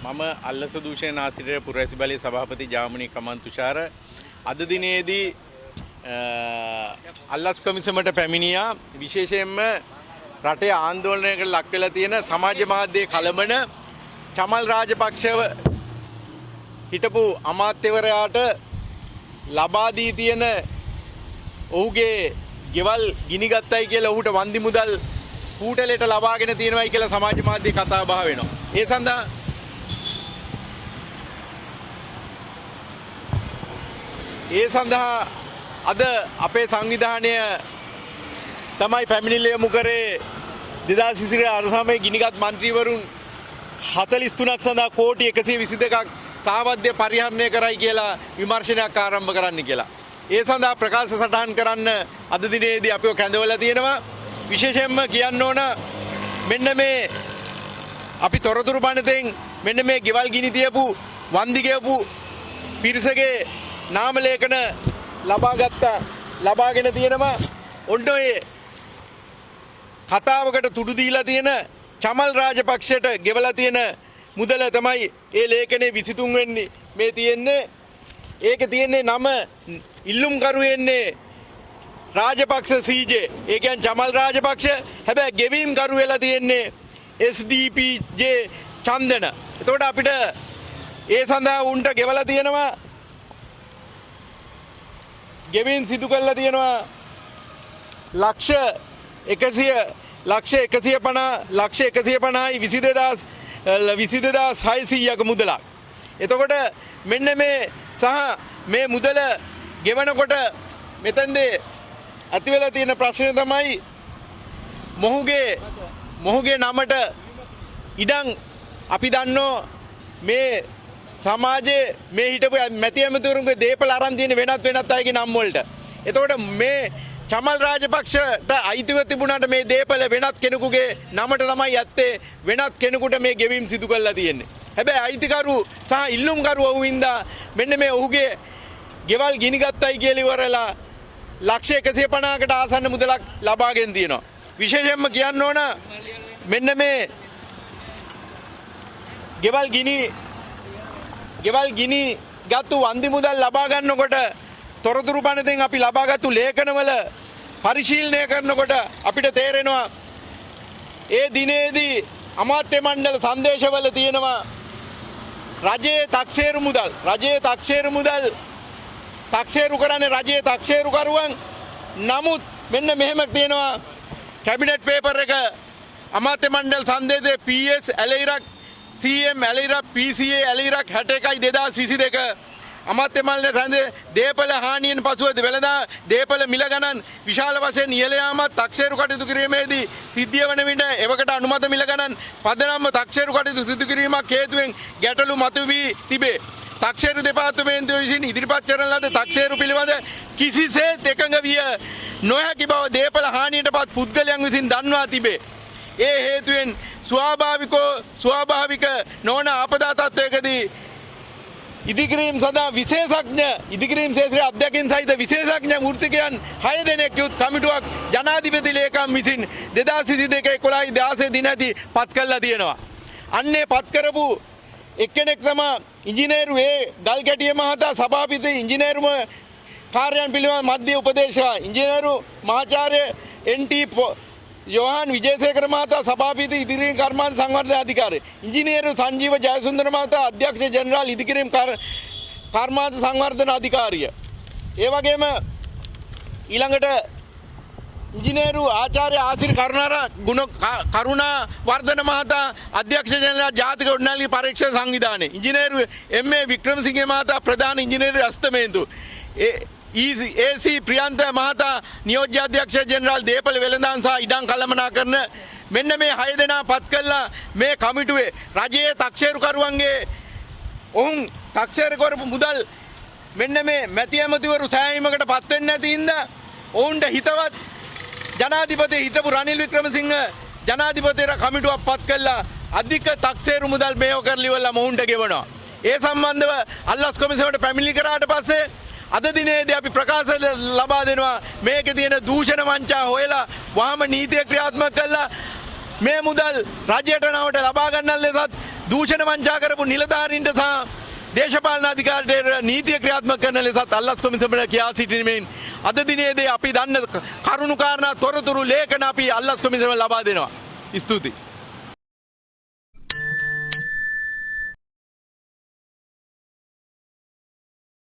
මම අල්ලස දූෂණ නාතිරේ පුරවැසි බලයේ සභාපති ජාමනී කමන් තුෂාර අද දිනේදී අල්ලස් කොමිසමට පැමිණියා. විශේෂයෙන්ම රටේ ආందోලනයකට ලක් වෙලා තියෙන සමාජ මාධ්‍යයේ කලබන චමල් රාජපක්ෂව හිටපු අමාත්‍යවරයාට ලබා දී තියෙන ඔහුගේ ගෙවල් ගිනිගත්තයි කියලා ඔහුට වන්දි මුදල් කූටලයට ලබාගෙන තියෙනවයි කියලා සමාජ මාධ්‍ය කතා බහ වෙනවා. ඒ සඳහා අද අපේ සංවිධානය තමයි පැමිණිල්ල යොමු කරේ 2023 අරසමයේ ගිනිගත් මන්ත්‍රීවරුන් 43ක් සඳහා කෝටි 122ක් සාවද්‍ය පරිහරණය කරයි කියලා විමර්ශනයක් ආරම්භ කරන්න කියලා. ඒ සඳහා ප්‍රකාශ සටහන් කරන්න අද දිනේදී අපිව කැඳවලා තියෙනවා. විශේෂයෙන්ම කියන්න ඕන මෙන්න මේ අපි තොරතුරු පනතෙන් මෙන්න මේ ගෙවල් ගිනි තියපු වන්දි ගෙවපු පිරිසගේ නාම ලේඛන ලබාගෙන තියෙනවා. ඔන්න ඔය කතාවකට තුඩු දීලා තියෙන චමල් රාජපක්ෂට ගෙවලා තියෙන මුදල තමයි ඒ ලේඛනේ 23 වෙනි මේ තියෙන්නේ. ඒකේ තියෙන්නේ නම ඉල්ලුම්කරු වෙන්නේ රාජපක්ෂ CJ. ඒ කියන්නේ චමල් රාජපක්ෂ. හැබැයි ගෙවීම් කරු වෙලා තියෙන්නේ SDPJ චන්දන. එතකොට අපිට ඒ සඳහා උන්ට ගෙවලා තියෙනවා ගෙවීම් සිදු කරලා තියෙනවා ලක්ෂ 150යි 22600ක මුදලක්. එතකොට මෙන්න මේ සහ මේ මුදල ගෙවනකොට මෙතෙන්දී ඇති වෙලා තියෙන ප්‍රශ්නය තමයි මොහුගේ නමට ඉඩම් අපි දන්නෝ මේ සමාජයේ මේ හිටපු මැති ඇමතිවරුන්ගේ දේපල අරන් තියෙන වෙනත් අයගේ නම් වලට. එතකොට මේ චමල් රාජපක්ෂට අයිතිව තිබුණාට මේ දේපල වෙනත් කෙනෙකුගේ නමට තමයි යත්තේ. වෙනත් කෙනෙකුට මේ ගෙවීම් සිදු කරලා තියෙන්නේ. හැබැයි අයිතිකරු සහ ඉල්ලුම්කරු වූ හින්දා මෙන්න මේ ඔහුගේ ගෙවල් ගිනිගත්තයි කියලා ඉවරලා ලක්ෂ 150කට ආසන්න මුදලක් ලබාගෙන තියෙනවා. විශේෂයෙන්ම කියන්න ඕන මෙන්න මේ ගෙවල් ගිනි ගත්තු වන්දි මුදල් ලබා ගන්නකොට තොරතුරු පනතෙන් අපි ලබාගත්තු ලේඛනවල පරිශීලනය කරනකොට අපිට තේරෙනවා ඒ දිනේදී අමාත්‍ය මණ්ඩල සංදේශවල තියෙනවා රජයේ තක්සේරු මුදල් තක්සේරු කරන්නේ රජයේ තක්සේරු කරුවන්. නමුත් මෙන්න මෙහෙම තියෙනවා කැබිනට් පේපර් එක අමාත්‍ය මණ්ඩල සංදේශයේ PS ඇලයිරක් CM ඇලයිරක් PCA ඇලයිරක් 61යි 2022 අමාත්‍ය මණ්ඩල සංදේශයේ දේපල හානියෙන් පසුව වෙළඳා දේපල මිල ගණන් විශාල වශයෙන් ඉහළ යාමත් තක්සේරු කටයුතු කිරීමේදී සිද්ධිය වන විට එවකට අනුමත මිල ගණන් පදනම්ව තක්සේරු කටයුතු සිදු කිරීමක් හේතුවෙන් ගැටලු මතුවී තිබේ. තක්සේරු දෙපාර්තමේන්තුව විසින් ඉදිරිපත් කරන ලද තක්සේරු පිළිබඳ කිසිසේත් එකඟ විය නොහැකි බව දේපල හානියටපත් පුද්ගලයන් විසින් දන්වා තිබේ. ඒ හේතුවෙන් ස්වාභාවික නොවන ආපදා තත්ත්වයකදී ඉදිකිරීම් සඳහා ඉදිකිරීම් ශේත්‍රයේ අධ්‍යක්ෂින් සහිත විශේෂඥ වෘත්තිකයන් 6 දෙනෙක් යුත් කමිටුවක් ජනාධිපති ලේකම් විසින් 2022 දිනදී පත් කළා තියෙනවා. අන්නේ පත් කරපු එක්කෙනෙක් තමයි ඉංජිනේරු ගල්ගැටිය මහතා සභාපති ඉංජිනේරුම කාර්යයන් පිළිබඳ මධ්‍ය උපදේශක ඉංජිනේරු මහාචාර්ය NT යෝහන් විජේසේකර මහතා සභාපති ඉදිරියෙන් කර්මාන්ත සංවර්ධන අධිකාරිය ඉංජිනේරු සංජීව ජයසුන්දර මහතා අධ්‍යක්ෂ ජෙනරාල් ඉදිකිරීම් කර්මාන්ත සංවර්ධන අධිකාරිය. ඒ වගේම ඊළඟට ඉංජිනේරු ආචාර්ය ආසිරි කරුණා වර්ධන මහතා අධ්‍යක්ෂ ජනරාල් ජාතික උඩනැගිලි පරීක්ෂණ සංවිධානය. ඉංජිනේරු MA වික්‍රමසිංහ මහතා ප්‍රධාන ඉංජිනේරු අස්තමේන්තු. AC ප්‍රියන්ත මහතා නියෝජ්‍ය අධ්‍යක්ෂ ජනරාල් දේපල වෙළඳාම් සහ ඉඩම් කළමනාකරන මෙන්න මේ 6 දෙනා පත් කළා මේ කමිටුවේ රජයේ තක්සේරු කරුවන්ගේ ඔවුන් තක්සේරු කරපු මුදල් මෙන්න මේ මැති ඇමතිවරු සෑහීමකට පත් වෙන්නේ නැති හින්දා ඔවුන්ට හිතවත් ජනාධිපති හිටපු රනිල් වික්‍රමසිංහ ජනාධිපතිවර කමිටුවක් පත් කළා අධික තක්සේරු මුදල් මේව කරලි වල මොහුන්ට ගෙවනවා. ඒ සම්බන්ධව අල්ලස් කොමිසමට පැමිණිලි කරාට පස්සේ අද දිනේදී අපි ප්‍රකාශ ලබා දෙනවා මේකේ තියෙන දූෂණ වංචා හොයලා වහම නීතිය ක්‍රියාත්මක කළා මේ මුදල් රජයට නවට ලබා ගන්නන් ලෙසත් දූෂණ වංචා කරපු නිලධාරීන්ට සහ දේශපාලන අධිකාරියට නීතිය ක්‍රියාත්මක කරන ලෙසත් අල්ලස් කොමිසමට කියා සිටිනමින් අද දිනේදී අපි දන්න කරුණු කාරණා තොරතුරු ලේඛන අපි අල්ලස් කොමිසම ලබා දෙනවා. ස්තුතියි.